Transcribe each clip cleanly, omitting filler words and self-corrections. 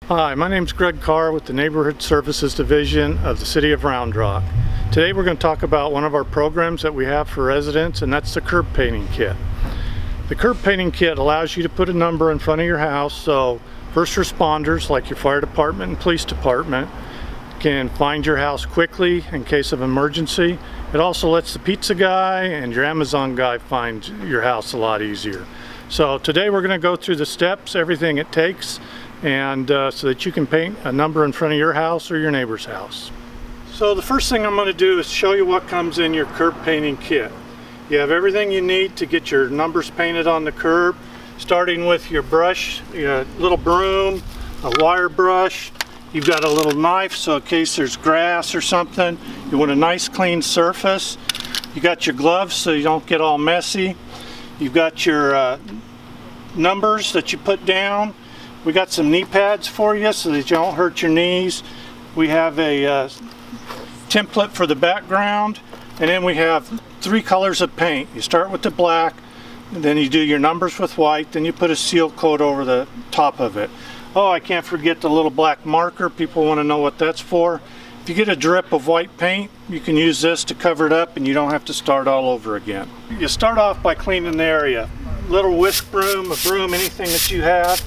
Hi, my name is Greg Carr with the Neighborhood Services Division of the City of Round Rock. Today we're going to talk about one of our programs that we have for residents, and that's the curb painting kit. The curb painting kit allows you to put a number in front of your house so first responders like your fire department and police department can find your house quickly in case of emergency. It also lets the pizza guy and your Amazon guy find your house a lot easier. So today we're going to go through the steps, everything it takes, and so that you can paint a number in front of your house or your neighbor's house. So the first thing I'm going to do is show you what comes in your curb painting kit. You have everything you need to get your numbers painted on the curb, starting with your brush, your little broom, a wire brush. You've got a little knife so in case there's grass or something, you want a nice clean surface. You got your gloves so you don't get all messy. You've got your numbers that you put down. We got some knee pads for you so that you don't hurt your knees. We have a template for the background, and then we have 3 colors of paint. You start with the black, and then you do your numbers with white, then you put a seal coat over the top of it. Oh, I can't forget the little black marker. People want to know what that's for. If you get a drip of white paint, you can use this to cover it up and you don't have to start all over again. You start off by cleaning the area. Little whisk broom, a broom, anything that you have.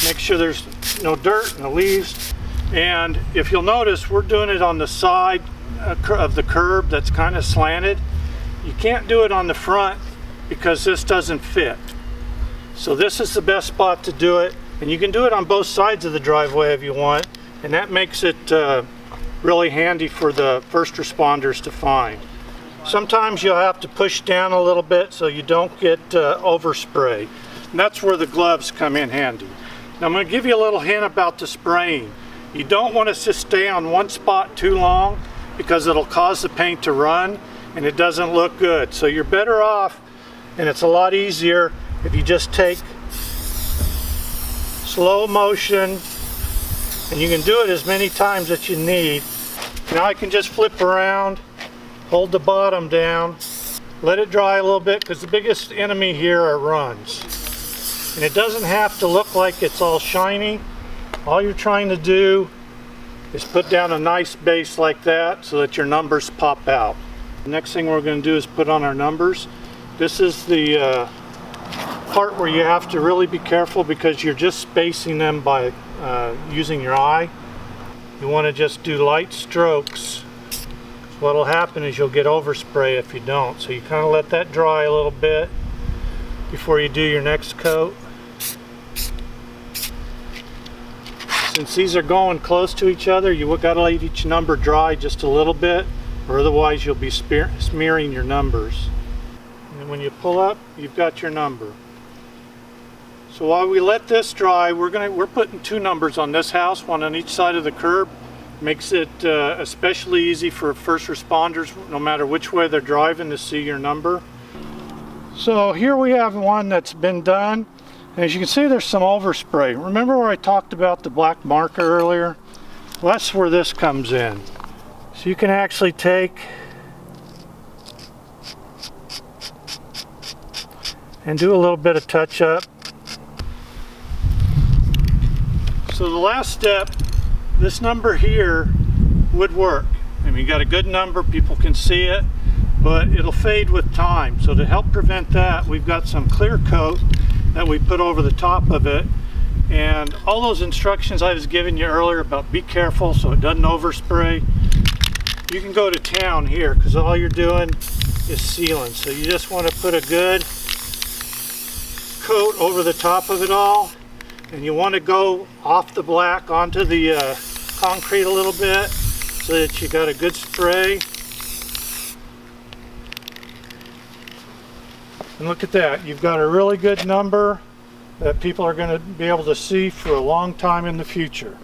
Make sure there's no dirt, no leaves. And if you'll notice, we're doing it on the side of the curb that's kind of slanted. You can't do it on the front because this doesn't fit. So this is the best spot to do it. And you can do it on both sides of the driveway if you want. And that makes it really handy for the first responders to find. Sometimes you'll have to push down a little bit so you don't get overspray. And that's where the gloves come in handy. Now I'm going to give you a little hint about the spraying. You don't want to just stay on one spot too long because it'll cause the paint to run and it doesn't look good. So you're better off, and it's a lot easier if you just take slow motion, and you can do it as many times as you need. Now I can just flip around, hold the bottom down, let it dry a little bit because the biggest enemy here are runs. And it doesn't have to look like it's all shiny. All you're trying to do is put down a nice base like that so that your numbers pop out. The next thing we're going to do is put on our numbers. This is the part where you have to really be careful because you're just spacing them by using your eye. You want to just do light strokes. What'll happen is you'll get overspray if you don't. So you kind of let that dry a little bit before you do your next coat. Since these are going close to each other, you got to let each number dry just a little bit, or otherwise you'll be smearing your numbers. And when you pull up, you've got your number. So while we let this dry, we're putting 2 numbers on this house, one on each side of the curb. Makes it especially easy for first responders, no matter which way they're driving, to see your number. So here we have one that's been done. And as you can see, there's some overspray. Remember where I talked about the black marker earlier? Well, that's where this comes in. So you can actually take and do a little bit of touch up. So the last step, this number here would work. I mean, you got a good number, people can see it, but it'll fade with time. So to help prevent that, we've got some clear coat that we put over the top of it. And all those instructions I was giving you earlier about be careful so it doesn't overspray, you can go to town here because all you're doing is sealing. So you just want to put a good coat over the top of it all. And you want to go off the black onto the concrete a little bit so that you got a good spray. And look at that, you've got a really good number that people are going to be able to see for a long time in the future.